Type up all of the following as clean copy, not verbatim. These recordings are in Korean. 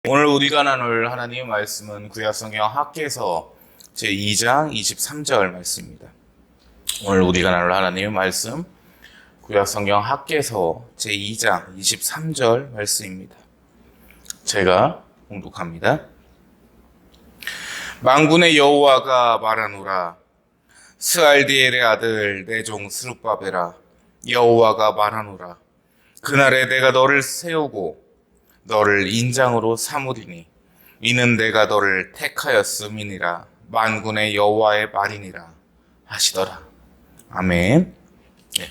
오늘 우리가 나눌 하나님의 말씀은 구약성경 학개서 제2장 23절 말씀입니다. 오늘 우리가 나눌 하나님의 말씀 구약성경 학개서 제2장 23절 말씀입니다. 제가 봉독합니다. 만군의 여호와가 말하노라. 스알디엘의 아들 내 종 스룹바벨아, 여호와가 말하노라. 그날에 내가 너를 세우고 너를 인장으로 삼으리니 이는 내가 너를 택하였음이니라. 만군의 여호와의 말이니라 하시더라. 아멘. 네.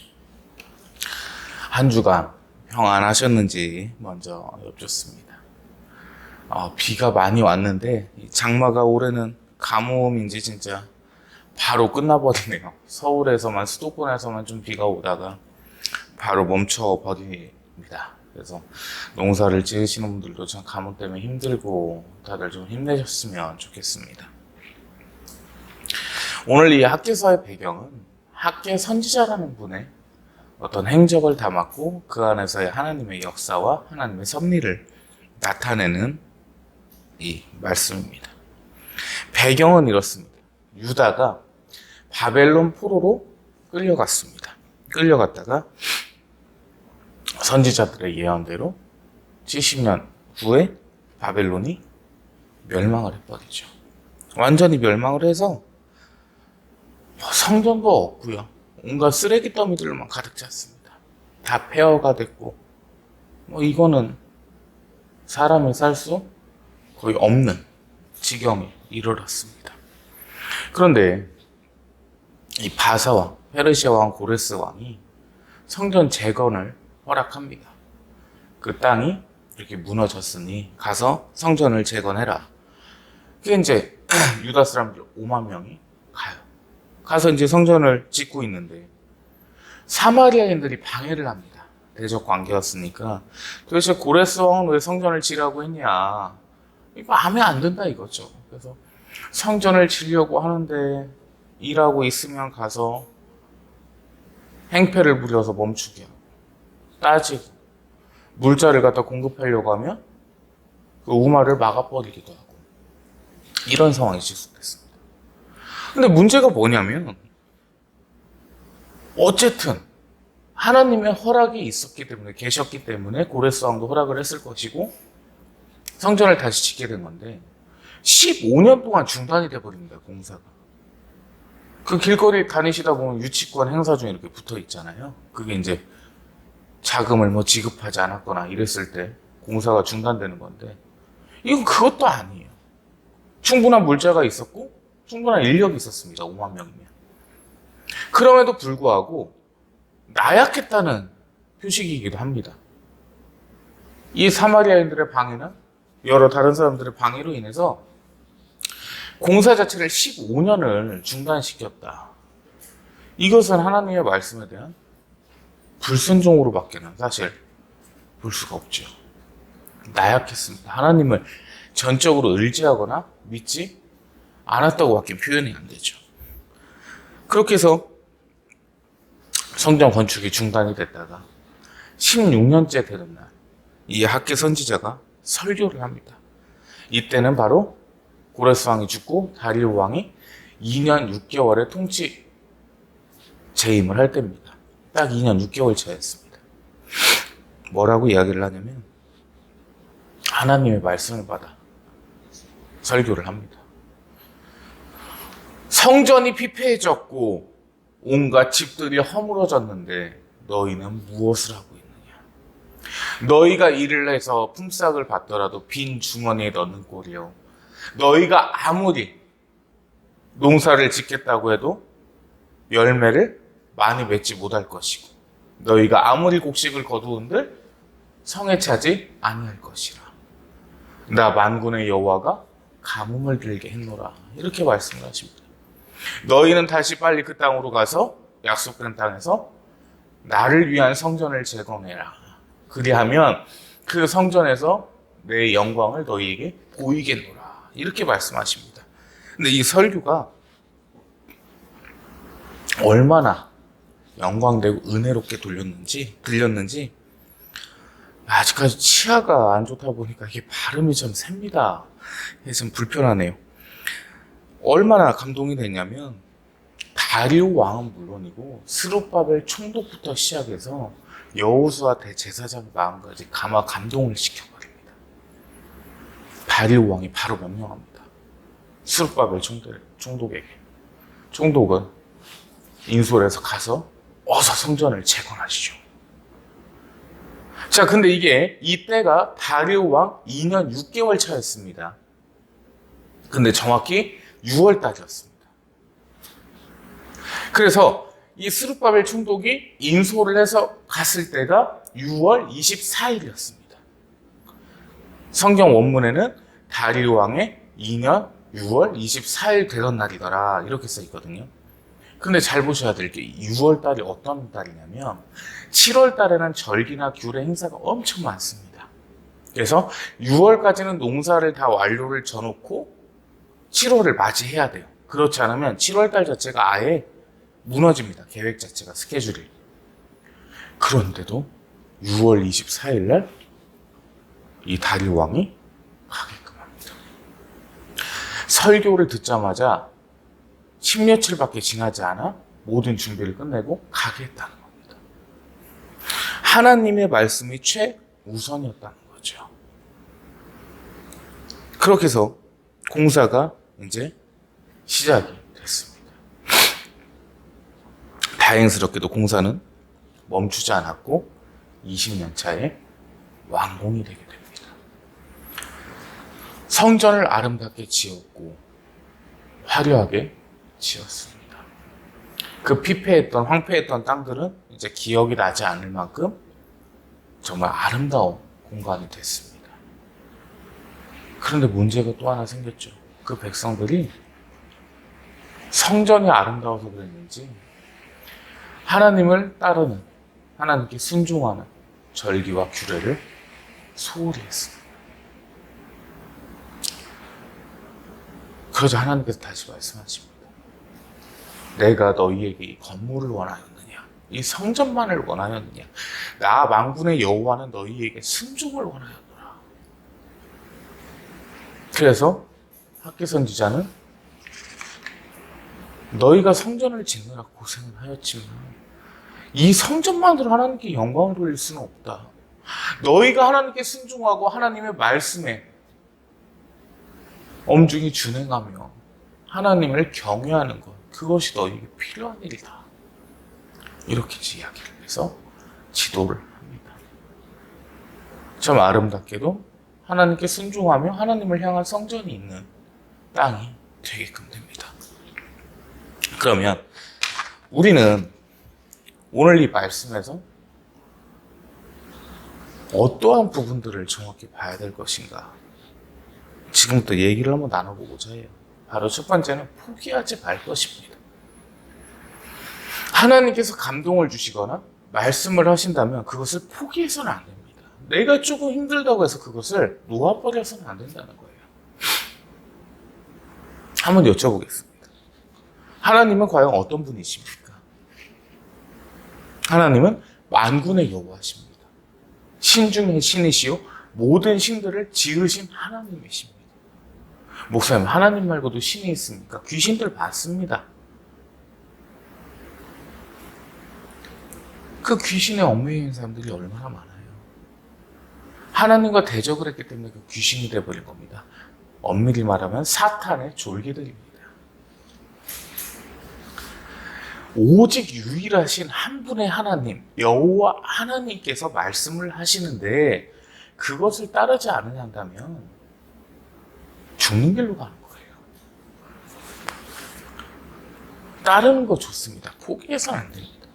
한 주간 평안하셨는지 먼저 여쭙습니다. 비가 많이 왔는데 장마가 올해는 가뭄인지 진짜 바로 끝나버리네요. 서울에서만, 수도권에서만 좀 비가 오다가 바로 멈춰버립니다. 그래서 농사를 지으시는 분들도 참 가뭄 때문에 힘들고 다들 좀 힘내셨으면 좋겠습니다. 오늘 이 학개서의 배경은 학개 선지자라는 분의 어떤 행적을 담았고 그 안에서의 하나님의 역사와 하나님의 섭리를 나타내는 이 말씀입니다. 배경은 이렇습니다. 유다가 바벨론 포로로 끌려갔습니다. 끌려갔다가 선지자들의 예언대로 70년 후에 바벨론이 멸망을 해버리죠. 완전히 멸망을 해서 성전도 없고요. 온갖 쓰레기 더미들로만 가득 찼습니다. 다 폐허가 됐고 이거는 사람이 살 수 거의 없는 지경에 이르렀습니다. 그런데 이 바사왕, 페르시아 왕 고레스 왕이 성전 재건을 허락합니다. 그 땅이 이렇게 무너졌으니 가서 성전을 재건해라. 그게 이제 유다 사람들 5만 명이 가요. 가서 이제 성전을 짓고 있는데 사마리아인들이 방해를 합니다. 대적 관계였으니까 도대체 고레스 왕은 왜 성전을 지라고 했냐? 이거 마음에 안 든다 이거죠. 그래서 성전을 지려고 하는데 일하고 있으면 가서 행패를 부려서 멈추게 하고 따지고 물자를 갖다 공급하려고 하면 그 우마를 막아버리기도 하고 이런 상황이 지속됐습니다. 근데 문제가 뭐냐면 어쨌든 하나님의 허락이 있었기 때문에 계셨기 때문에 고레스 왕도 허락을 했을 것이고 성전을 다시 짓게 된 건데 15년 동안 중단이 돼버립니다. 공사가. 그 길거리 다니시다 보면 유치권 행사 중에 이렇게 붙어 있잖아요. 그게 이제 자금을 지급하지 않았거나 이랬을 때 공사가 중단되는 건데 이건 그것도 아니에요. 충분한 물자가 있었고 충분한 인력이 있었습니다. 5만 명이면. 그럼에도 불구하고 나약했다는 표식이기도 합니다. 이 사마리아인들의 방해나 여러 다른 사람들의 방해로 인해서 공사 자체를 15년을 중단시켰다. 이것은 하나님의 말씀에 대한 불순종으로밖에는 사실 볼 수가 없죠. 나약했습니다. 하나님을 전적으로 의지하거나 믿지 않았다고밖에 표현이 안 되죠. 그렇게 해서 성전 건축이 중단이 됐다가 16년째 되는 날, 이 학개 선지자가 설교를 합니다. 이때는 바로 고레스 왕이 죽고 다리오 왕이 2년 6개월의 통치 재임을 할 때입니다. 딱 2년 6개월 차였습니다. 뭐라고 이야기를 하냐면 하나님의 말씀을 받아 설교를 합니다. 성전이 피폐해졌고 온갖 집들이 허물어졌는데 너희는 무엇을 하고 있느냐? 너희가 일을 해서 품삯을 받더라도 빈 주머니에 넣는 꼴이요. 너희가 아무리 농사를 짓겠다고 해도 열매를 많이 맺지 못할 것이고 너희가 아무리 곡식을 거두은들 성에 차지 아니할 것이라. 나 만군의 여호와가 가뭄을 들게 했노라. 이렇게 말씀을 하십니다. 너희는 다시 빨리 그 땅으로 가서 약속된 땅에서 나를 위한 성전을 재건해라. 그리하면 그 성전에서 내 영광을 너희에게 보이겠노라. 이렇게 말씀하십니다. 근데 이 설교가 얼마나 영광되고 은혜롭게 들렸는지 아직까지 치아가 안 좋다 보니까 이게 발음이 좀 셉니다. 좀 불편하네요. 얼마나 감동이 됐냐면 다리오 왕은 물론이고 스룹바벨 총독부터 시작해서 여호수아 대제사장 마음까지 가마 감동을 시켜버립니다. 다리오 왕이 바로 명령합니다. 스룹바벨 총독에게. 총독은 인솔에서 가서 어서 성전을 재건하시죠. 자, 근데 이때가 다리오 왕 2년 6개월 차였습니다. 근데 정확히 6월 달이었습니다. 그래서 이 스룹바벨 총독이 인솔을 해서 갔을 때가 6월 24일이었습니다. 성경 원문에는 다리오 왕의 2년 6월 24일 되던 날이더라 이렇게 써 있거든요. 근데 잘 보셔야 될 게 6월 달이 어떤 달이냐면 7월 달에는 절기나 규례 행사가 엄청 많습니다. 그래서 6월까지는 농사를 다 완료를 져놓고 7월을 맞이해야 돼요. 그렇지 않으면 7월 달 자체가 아예 무너집니다. 계획 자체가, 스케줄이. 그런데도 6월 24일 날 이 다리오 왕이 가게끔 합니다. 설교를 듣자마자 10며칠밖에 지나지 않아 모든 준비를 끝내고 가게 했다는 겁니다. 하나님의 말씀이 최우선이었다는 거죠. 그렇게 해서 공사가 이제 시작이 됐습니다. 다행스럽게도 공사는 멈추지 않았고 20년 차에 완공이 되게 됩니다. 성전을 아름답게 지었고 화려하게 지었습니다. 그 황폐했던 땅들은 이제 기억이 나지 않을 만큼 정말 아름다운 공간이 됐습니다. 그런데 문제가 또 하나 생겼죠. 그 백성들이 성전이 아름다워서 그랬는지 하나님을 따르는, 하나님께 순종하는 절기와 규례를 소홀히 했습니다. 그러자 하나님께서 다시 말씀하십니다. 내가 너희에게 이 건물을 원하였느냐? 이 성전만을 원하였느냐? 나 만군의 여호와는 너희에게 순종을 원하였노라. 그래서 학개 선지자는 너희가 성전을 짓느라 고생을 하였지만 이 성전만으로 하나님께 영광을 돌릴 수는 없다. 너희가 하나님께 순종하고 하나님의 말씀에 엄중히 준행하며 하나님을 경외하는 것, 그것이 너희에게 필요한 일이다. 이렇게 이야기를 해서 지도를 합니다. 참 아름답게도 하나님께 순종하며 하나님을 향한 성전이 있는 땅이 되게끔 됩니다. 그러면 우리는 오늘 이 말씀에서 어떠한 부분들을 정확히 봐야 될 것인가? 지금부터 얘기를 한번 나눠보고자 해요. 바로 첫 번째는 포기하지 말 것입니다. 하나님께서 감동을 주시거나 말씀을 하신다면 그것을 포기해서는 안 됩니다. 내가 조금 힘들다고 해서 그것을 놓아버려서는 안 된다는 거예요. 한번 여쭤보겠습니다. 하나님은 과연 어떤 분이십니까? 하나님은 만군의 여호와십니다. 신 중의 신이시요 모든 신들을 지으신 하나님이십니다. 목사님, 하나님 말고도 신이 있습니까? 귀신들 봤습니다. 그 귀신의 얽매여 있는 사람들이 얼마나 많아요. 하나님과 대적을 했기 때문에 그 귀신이 되어버린 겁니다. 엄밀히 말하면 사탄의 졸개들입니다. 오직 유일하신 한 분의 하나님, 여호와 하나님께서 말씀을 하시는데 그것을 따르지 않는다면 죽는 길로 가는 거예요. 따르는 거 좋습니다. 포기해서는 안 됩니다.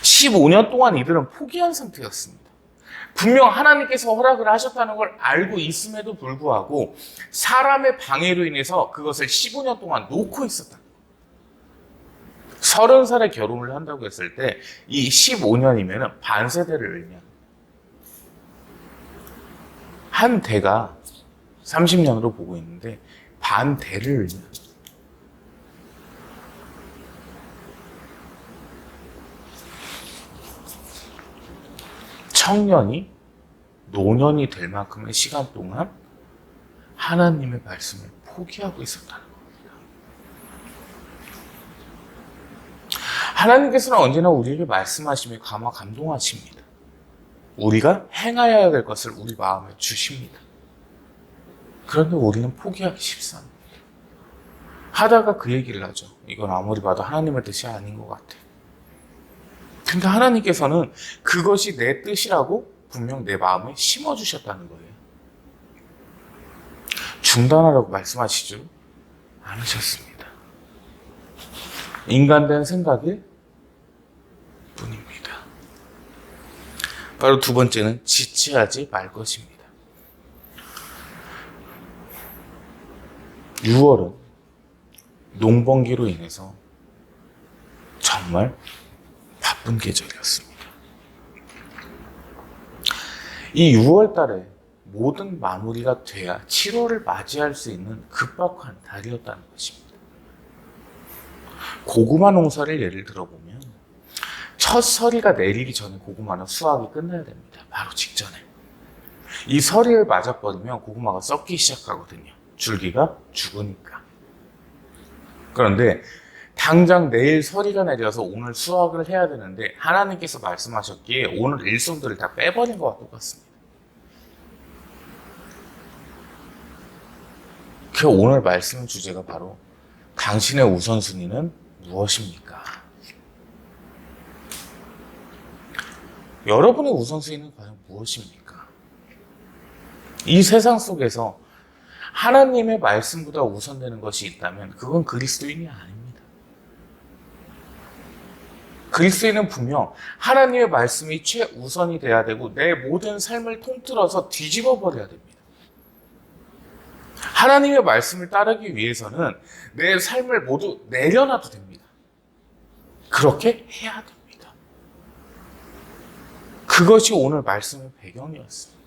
15년 동안 이들은 포기한 상태였습니다. 분명 하나님께서 허락을 하셨다는 걸 알고 있음에도 불구하고 사람의 방해로 인해서 그것을 15년 동안 놓고 있었다. 30살에 결혼을 한다고 했을 때 이 15년이면 반세대를 의미합니다. 한 대가 30년으로 보고 있는데 반대를 의미합니다. 청년이 노년이 될 만큼의 시간 동안 하나님의 말씀을 포기하고 있었다는 겁니다. 하나님께서는 언제나 우리에게 말씀하시며 감동하십니다. 우리가 행하여야 될 것을 우리 마음에 주십니다. 그런데 우리는 포기하기 쉽습니다. 하다가 그 얘기를 하죠. 이건 아무리 봐도 하나님의 뜻이 아닌 것 같아. 근데 하나님께서는 그것이 내 뜻이라고 분명 내 마음에 심어주셨다는 거예요. 중단하라고 말씀하시죠? 않으셨습니다. 인간된 생각일 뿐입니다. 바로 두 번째는 지체하지 말 것입니다. 6월은 농번기로 인해서 정말 바쁜 계절이었습니다. 이 6월 달에 모든 마무리가 돼야 7월을 맞이할 수 있는 급박한 달이었다는 것입니다. 고구마 농사를 예를 들어보면 첫 서리가 내리기 전에 고구마는 수확이 끝나야 됩니다. 바로 직전에. 이 서리를 맞아버리면 고구마가 썩기 시작하거든요. 줄기가 죽으니까. 그런데 당장 내일 서리가 내려서 오늘 수확을 해야 되는데 하나님께서 말씀하셨기에 오늘 일손들을 다 빼버린 것과 똑같습니다. 그 오늘 말씀 주제가 바로 당신의 우선순위는 무엇입니까? 여러분의 우선순위는 과연 무엇입니까? 이 세상 속에서 하나님의 말씀보다 우선되는 것이 있다면 그건 그리스도인이 아닙니다. 그리스도인은 분명 하나님의 말씀이 최우선이 돼야 되고 내 모든 삶을 통틀어서 뒤집어 버려야 됩니다. 하나님의 말씀을 따르기 위해서는 내 삶을 모두 내려놔도 됩니다. 그렇게 해야 됩니다. 그것이 오늘 말씀의 배경이었습니다.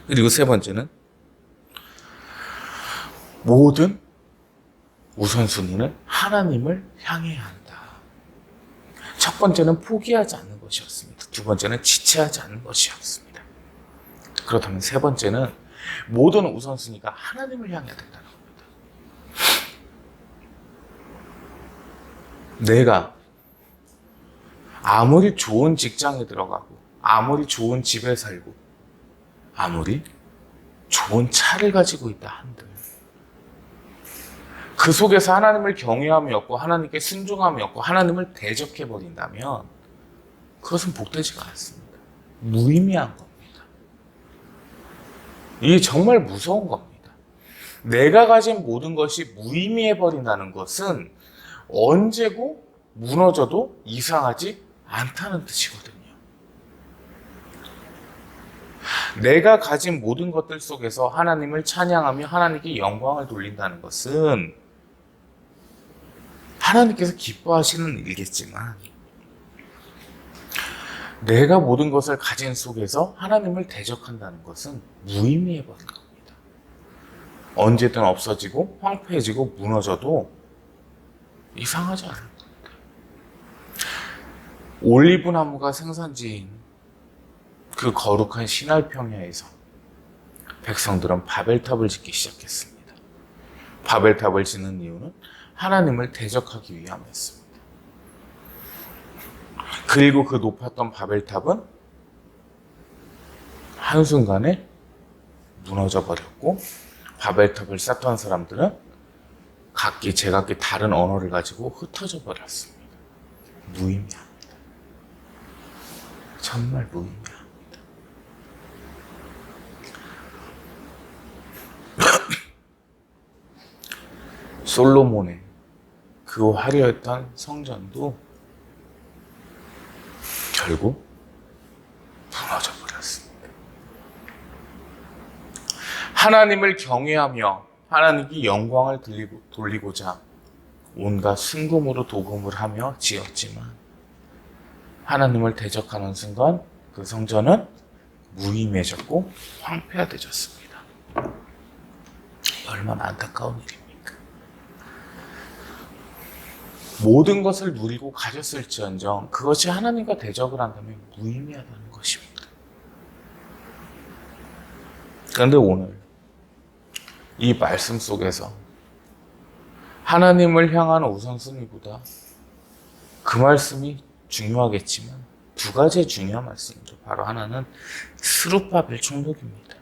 그리고 세 번째는 모든 우선순위는 하나님을 향해야 한다. 첫 번째는 포기하지 않는 것이었습니다. 두 번째는 지체하지 않는 것이었습니다. 그렇다면 세 번째는 모든 우선순위가 하나님을 향해야 된다는 겁니다. 내가 아무리 좋은 직장에 들어가고 아무리 좋은 집에 살고 아무리 좋은 차를 가지고 있다 한들 그 속에서 하나님을 경외함이 없고 하나님께 순종함이 없고 하나님을 대적해버린다면 그것은 복되지가 않습니다. 무의미한 겁니다. 이게 정말 무서운 겁니다. 내가 가진 모든 것이 무의미해버린다는 것은 언제고 무너져도 이상하지 않다는 뜻이거든요. 내가 가진 모든 것들 속에서 하나님을 찬양하며 하나님께 영광을 돌린다는 것은 하나님께서 기뻐하시는 일이겠지만 내가 모든 것을 가진 속에서 하나님을 대적한다는 것은 무의미해버린 겁니다. 언제든 없어지고 황폐해지고 무너져도 이상하지 않은 겁니다. 올리브 나무가 생산지인 그 거룩한 시날 평야에서 백성들은 바벨탑을 짓기 시작했습니다. 바벨탑을 짓는 이유는 하나님을 대적하기 위함이었습니다. 그리고 그 높았던 바벨탑은 한순간에 무너져 버렸고 바벨탑을 쌓던 사람들은 각기 제각기 다른 언어를 가지고 흩어져 버렸습니다. 무의미합니다. 정말 무의미합니다. 솔로몬의 그 화려했던 성전도 결국 무너져 버렸습니다. 하나님을 경외하며 하나님께 영광을 돌리고자 온갖 순금으로 도금을 하며 지었지만 하나님을 대적하는 순간 그 성전은 무의미해졌고 황폐화되졌습니다. 얼마나 안타까운 일입니까? 모든 것을 누리고 가졌을지언정 그것이 하나님과 대적을 한다면 무의미하다는 것입니다. 그런데 오늘 이 말씀 속에서 하나님을 향한 우선순위보다 그 말씀이 중요하겠지만 두 가지의 중요한 말씀이죠. 바로 하나는 스룹바벨 총독입니다.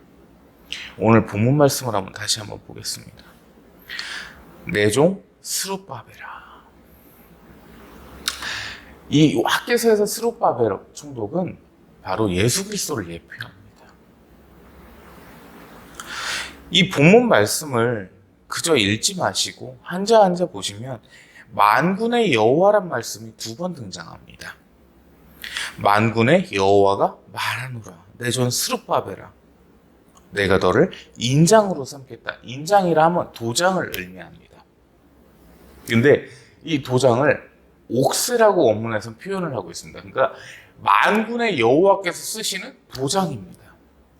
오늘 본문 말씀을 다시 한번 보겠습니다. 내 종 스룹바벨아. 이 학개서에서 스룹바벨 총독은 바로 예수 그리스도를 예표합니다. 이 본문 말씀을 그저 읽지 마시고 한자 한자 보시면 만군의 여호와란 말씀이 두 번 등장합니다. 만군의 여호와가 말하노라. 내 종 스룹바벨아. 내가 너를 인장으로 삼겠다. 인장이라 하면 도장을 의미합니다. 근데 이 도장을 옥새라고 원문에서 표현을 하고 있습니다. 그러니까 만군의 여호와께서 쓰시는 도장입니다.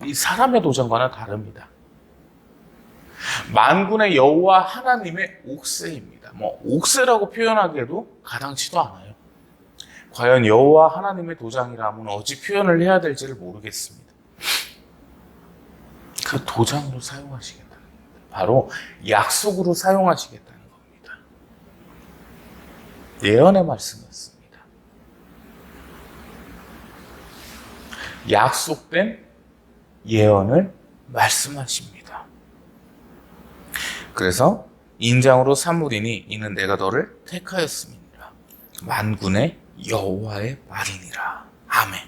이 사람의 도장과는 다릅니다. 만군의 여호와 하나님의 옥새입니다. 옥새라고 표현하기에도 가당치도 않아요. 과연 여호와 하나님의 도장이라면 어찌 표현을 해야 될지를 모르겠습니다. 그 도장으로 사용하시겠다는 겁니다. 바로 약속으로 사용하시겠다는 겁니다. 예언의 말씀이었습니다. 약속된 예언을 말씀하십니다. 그래서 인장으로 삼으리니 이는 내가 너를 택하였음이니라. 만군의 여호와의 말이니라. 아멘.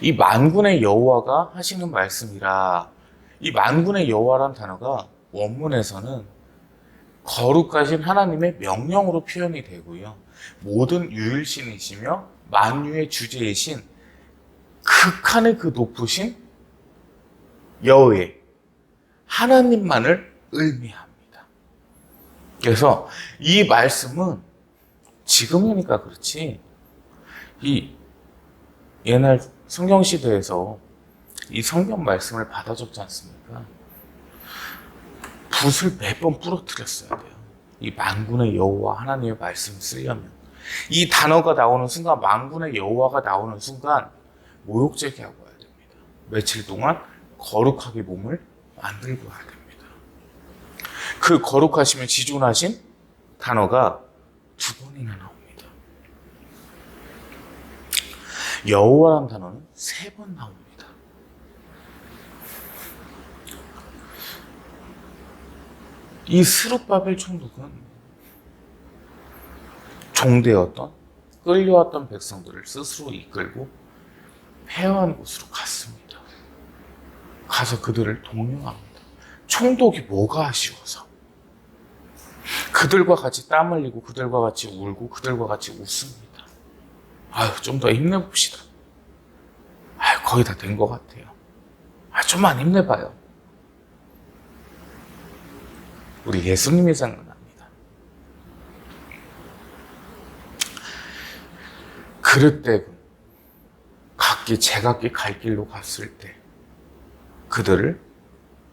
이 만군의 여호와가 하시는 말씀이라. 이 만군의 여호와란 단어가 원문에서는 거룩하신 하나님의 명령으로 표현이 되고요. 모든 유일신이시며 만유의 주제이신 극한의 그 높으신 여호의 하나님만을 의미합니다. 그래서 이 말씀은 지금이니까 그렇지 이 옛날 성경시대에서 이 성경 말씀을 받아 적지 않습니까? 붓을 몇 번 부러뜨렸어야 돼요. 이 만군의 여호와 하나님의 말씀을 쓰려면 이 단어가 나오는 순간, 만군의 여호와가 나오는 순간 모욕제기하고 와야 됩니다. 며칠 동안 거룩하게 몸을 만들고 와야 됩니다. 그 거룩하시면 지존하신 단어가 두 번이나 나옵니다. 여호와라는 단어는 세 번 나옵니다. 이 스룹바벨 총독은 종되었던 끌려왔던 백성들을 스스로 이끌고 패화한 곳으로 갔습니다. 가서 그들을 동요합니다. 총독이 뭐가 아쉬워서 그들과 같이 땀 흘리고 그들과 같이 울고 그들과 같이 웃습니다. 아유, 좀 더 힘내봅시다. 아유, 거의 다 된 것 같아요. 좀만 힘내봐요. 우리 예수님이 생각납니다. 그릇되고 각기 제각기 갈 길로 갔을 때 그들을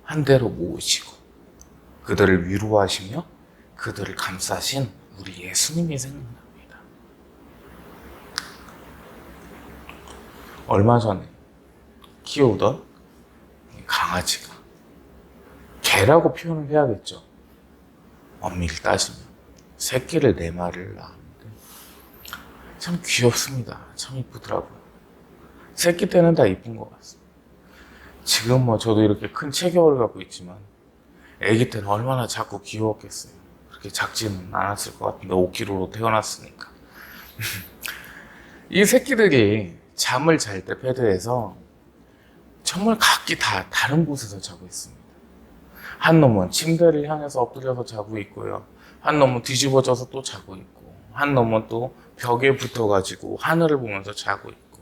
한 대로 모으시고 그들을 위로하시며 그들을 감싸신 우리 예수님이 생각납니다. 얼마 전에 키우던 강아지가, 개라고 표현을 해야겠죠. 엄밀히 따지면 새끼를 4마리를 낳았는데 참 귀엽습니다. 참 이쁘더라고요. 새끼 때는 다 이쁜 것 같습니다. 지금 저도 이렇게 큰 체격을 갖고 있지만 아기 때는 얼마나 작고 귀여웠겠어요. 그렇게 작지는 않았을 것 같은데 5kg로 태어났으니까. 이 새끼들이 잠을 잘 때 패드에서 정말 각기 다 다른 곳에서 자고 있습니다. 한 놈은 침대를 향해서 엎드려서 자고 있고요. 한 놈은 뒤집어져서 또 자고 있고, 한 놈은 또 벽에 붙어가지고 하늘을 보면서 자고 있고,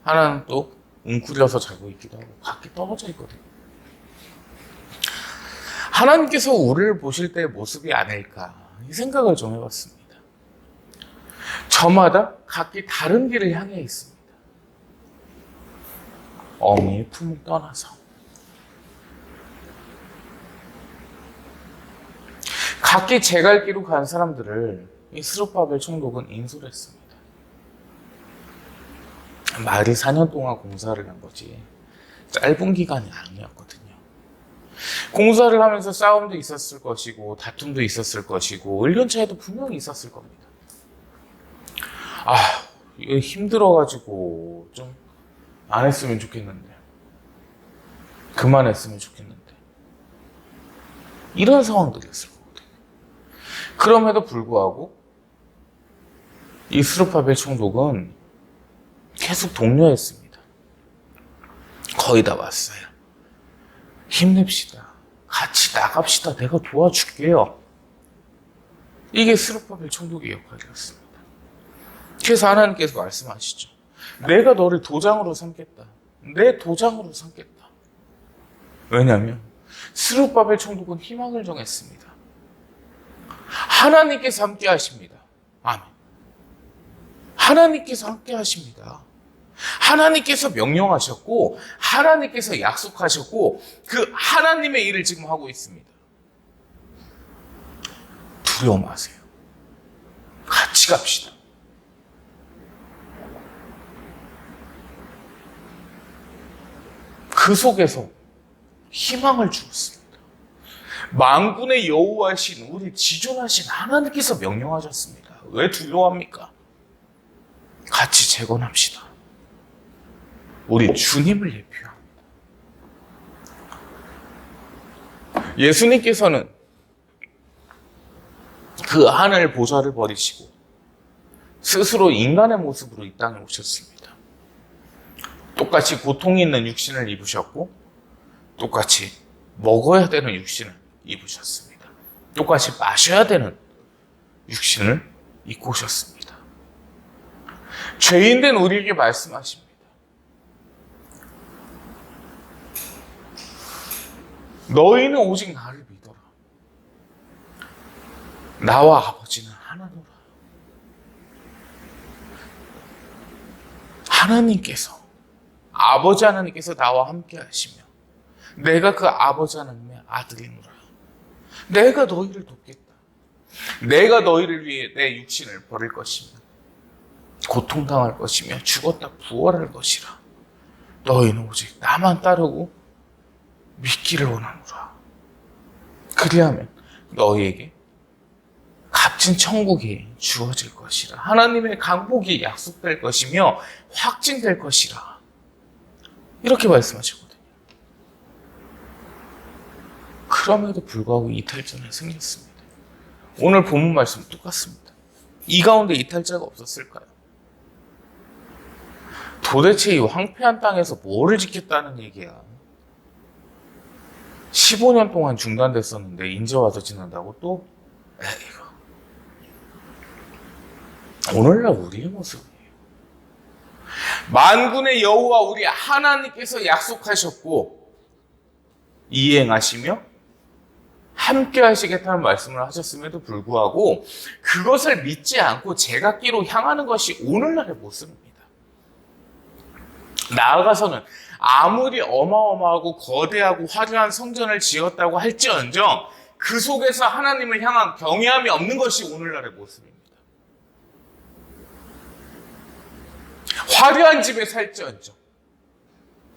하나는 또 웅크려서 자고 있기도 하고 각기 떨어져 있거든요. 하나님께서 우리를 보실 때의 모습이 아닐까 이 생각을 좀 해봤습니다. 저마다 각기 다른 길을 향해 있습니다. 어미의 품을 떠나서 각기 제 갈 길로 간 사람들을 이 스룹바벨 총독은 인솔 했습니다. 말이 4년 동안 공사를 한 거지 짧은 기간이 아니었거든요. 공사를 하면서 싸움도 있었을 것이고 다툼도 있었을 것이고 의견 차이도 분명히 있었을 겁니다. 이거 힘들어가지고 좀 안 했으면 좋겠는데, 그만했으면 좋겠는데, 이런 상황들이었을 거거든요. 그럼에도 불구하고 이 스룹바벨 총독은 계속 독려했습니다. 거의 다 왔어요. 힘냅시다. 같이 나갑시다. 내가 도와줄게요. 이게 스룹바벨 총독의 역할이었습니다. 그래서 하나님께서 말씀하시죠. 내가 너를 도장으로 삼겠다. 내 도장으로 삼겠다. 왜냐하면 스룹바벨 총독은 희망을 정했습니다. 하나님께서 함께 하십니다. 아멘. 하나님께서 함께 하십니다. 하나님께서 명령하셨고 하나님께서 약속하셨고 그 하나님의 일을 지금 하고 있습니다. 두려워 마세요. 같이 갑시다. 그 속에서 희망을 주었습니다. 만군의 여호와신 우리 지존하신 하나님께서 명령하셨습니다. 왜 두려워합니까? 같이 재건합시다. 우리 주님을 예표합니다. 예수님께서는 그 하늘 보좌를 버리시고 스스로 인간의 모습으로 이 땅에 오셨습니다. 똑같이 고통이 있는 육신을 입으셨고 똑같이 먹어야 되는 육신을 입으셨습니다. 똑같이 마셔야 되는 육신을 입고 오셨습니다. 죄인된 우리에게 말씀하십니다. 너희는 오직 나를 믿어라. 나와 아버지는 하나노라. 아버지 하나님께서 나와 함께 하시며 내가 그 아버지 하나님의 아들이노라. 내가 너희를 돕겠다. 내가 너희를 위해 내 육신을 버릴 것이며 고통당할 것이며 죽었다 부활할 것이라. 너희는 오직 나만 따르고 믿기를 원하노라. 그리하면 너희에게 값진 천국이 주어질 것이라. 하나님의 강복이 약속될 것이며 확증될 것이라. 이렇게 말씀하셨거든요. 그럼에도 불구하고 이탈자는 생겼습니다. 오늘 본문 말씀 똑같습니다. 이 가운데 이탈자가 없었을까요? 도대체 이 황폐한 땅에서 뭐를 지켰다는 얘기야? 15년 동안 중단됐었는데 이제 와서 지난다고 또? 이거. 오늘날 우리의 모습이에요. 만군의 여호와 우리 하나님께서 약속하셨고 이행하시며 함께 하시겠다는 말씀을 하셨음에도 불구하고 그것을 믿지 않고 제각기로 향하는 것이 오늘날의 모습입니다. 나아가서는 아무리 어마어마하고 거대하고 화려한 성전을 지었다고 할지언정 그 속에서 하나님을 향한 경외함이 없는 것이 오늘날의 모습입니다. 화려한 집에 살지언정,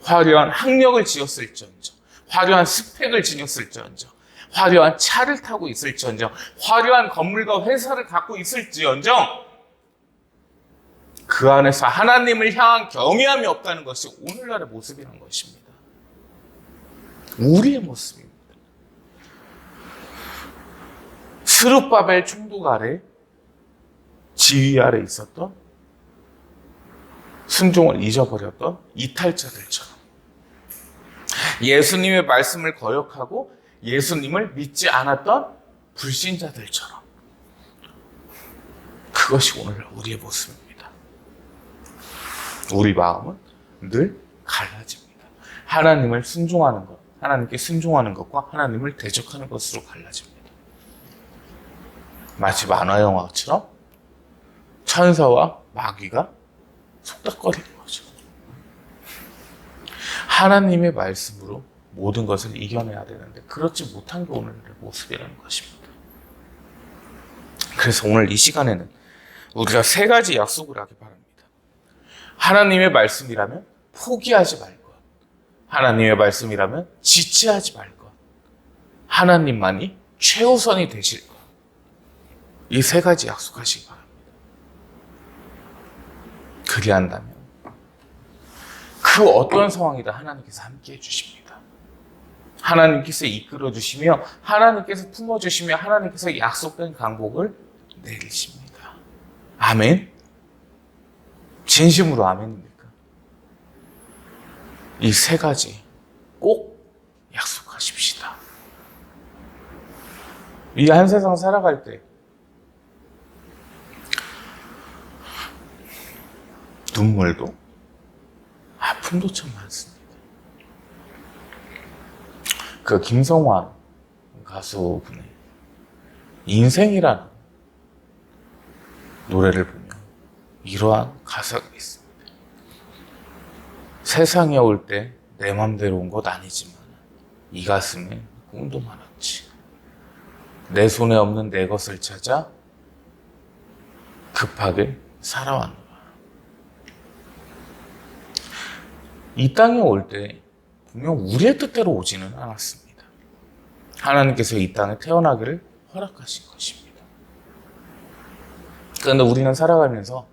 화려한 학력을 지었을지언정, 화려한 스펙을 지녔을지언정, 화려한 차를 타고 있을지언정, 화려한 건물과 회사를 갖고 있을지언정 그 안에서 하나님을 향한 경외함이 없다는 것이 오늘날의 모습이라는 것입니다. 우리의 모습입니다. 스룹바벨 총독 아래 지휘 아래 있었던 순종을 잊어버렸던 이탈자들처럼 예수님의 말씀을 거역하고 예수님을 믿지 않았던 불신자들처럼 그것이 오늘 우리의 모습입니다. 우리 마음은 늘 갈라집니다. 하나님을 순종하는 것, 하나님께 순종하는 것과 하나님을 대적하는 것으로 갈라집니다. 마치 만화 영화처럼 천사와 마귀가 속닥거리는 거죠. 하나님의 말씀으로 모든 것을 이겨내야 되는데 그렇지 못한 게 오늘의 모습이라는 것입니다. 그래서 오늘 이 시간에는 우리가 세 가지 약속을 하기 바랍니다. 하나님의 말씀이라면 포기하지 말 것. 하나님의 말씀이라면 지체하지 말 것. 하나님만이 최우선이 되실 것. 이 세 가지 약속하시기 바랍니다. 그리한다면 그 어떤 상황이든 하나님께서 함께 해주십니다. 하나님께서 이끌어주시며 하나님께서 품어주시며 하나님께서 약속된 강복을 내리십니다. 아멘. 진심으로 아멘입니까? 이 세 가지 꼭 약속하십시다. 이 한 세상 살아갈 때 눈물도 아픔도 참 많습니다. 그 김성환 가수분의 인생이라는 노래를 보면 이러한 가사가 있습니다. 세상에 올 때 내 맘대로 온 것 아니지만 이 가슴에 꿈도 많았지. 내 손에 없는 내 것을 찾아 급하게 살아왔노라. 이 땅에 올 때 분명 우리의 뜻대로 오지는 않았습니다. 하나님께서 이 땅에 태어나기를 허락하신 것입니다. 그런데 우리는 살아가면서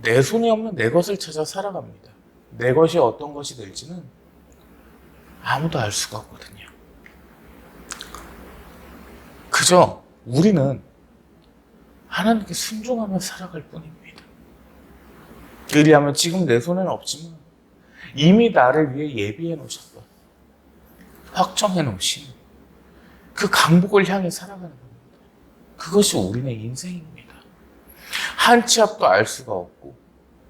내 손에 없는 내 것을 찾아 살아갑니다. 내 것이 어떤 것이 될지는 아무도 알 수가 없거든요. 그저 우리는 하나님께 순종하며 살아갈 뿐입니다. 그리하면 지금 내 손에는 없지만 이미 나를 위해 예비해 놓으셨던, 확정해 놓으신 그 강복을 향해 살아가는 겁니다. 그것이 우리네 인생입니다. 한 치 앞도 알 수가 없고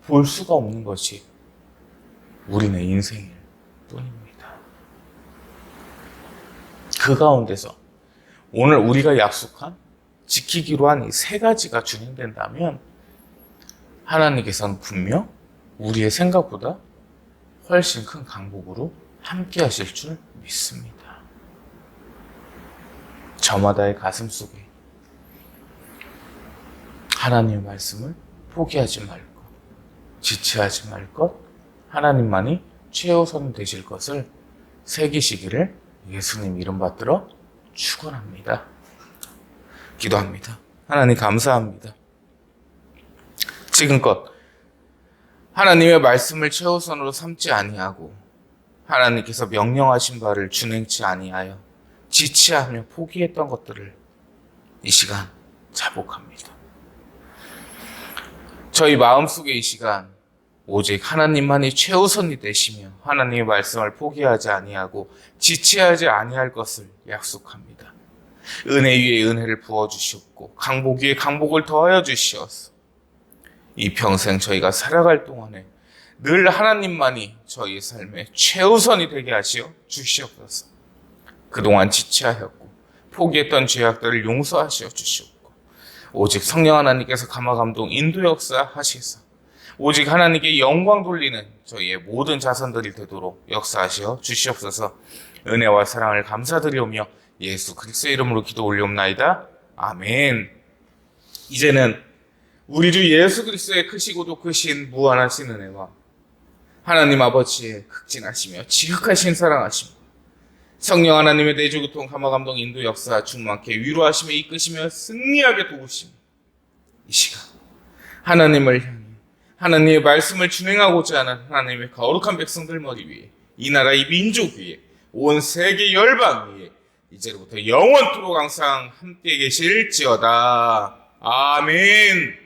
볼 수가 없는 것이 우리네 인생일 뿐입니다. 그 가운데서 오늘 우리가 약속한, 지키기로 한 이 세 가지가 준행된다면 하나님께서는 분명 우리의 생각보다 훨씬 큰 강복으로 함께 하실 줄 믿습니다. 저마다의 가슴 속에 하나님의 말씀을 포기하지 말 것, 지체하지 말 것, 하나님만이 최우선 되실 것을 새기시기를 예수님 이름 받들어 축원합니다. 기도합니다. 하나님 감사합니다. 지금껏 하나님의 말씀을 최우선으로 삼지 아니하고 하나님께서 명령하신 바를 준행치 아니하여 지체하며 포기했던 것들을 이 시간 자복합니다. 저희 마음속에 이 시간 오직 하나님만이 최우선이 되시며 하나님의 말씀을 포기하지 아니하고 지체하지 아니할 것을 약속합니다. 은혜 위에 은혜를 부어주시옵고 강복 위에 강복을 더하여 주시옵소서. 이 평생 저희가 살아갈 동안에 늘 하나님만이 저희의 삶의 최우선이 되게 하시어 주시옵소서. 그동안 지체하였고 포기했던 죄악들을 용서하시어 주시옵고 오직 성령 하나님께서 감화감동 인도 역사하시사 오직 하나님께 영광 돌리는 저희의 모든 자손들이 되도록 역사하시어 주시옵소서. 은혜와 사랑을 감사드리오며 예수 그리스도의 이름으로 기도 올리옵나이다. 아멘. 이제는 우리 주 예수 그리스도의 크시고도 크신 무한하신 은혜와 하나님 아버지의 극진하시며 지극하신 사랑하심, 성령 하나님의 내주교통 감화감동 인도 역사 충만케 위로하시며 이끄시며 승리하게 도우시며 이 시간 하나님을 향해 하나님의 말씀을 준행하고자 하는 하나님의 거룩한 백성들 머리 위에 이 나라 이 민족 위에 온 세계 열방 위에 이제로부터 영원토록 항상 함께 계실지어다. 아멘.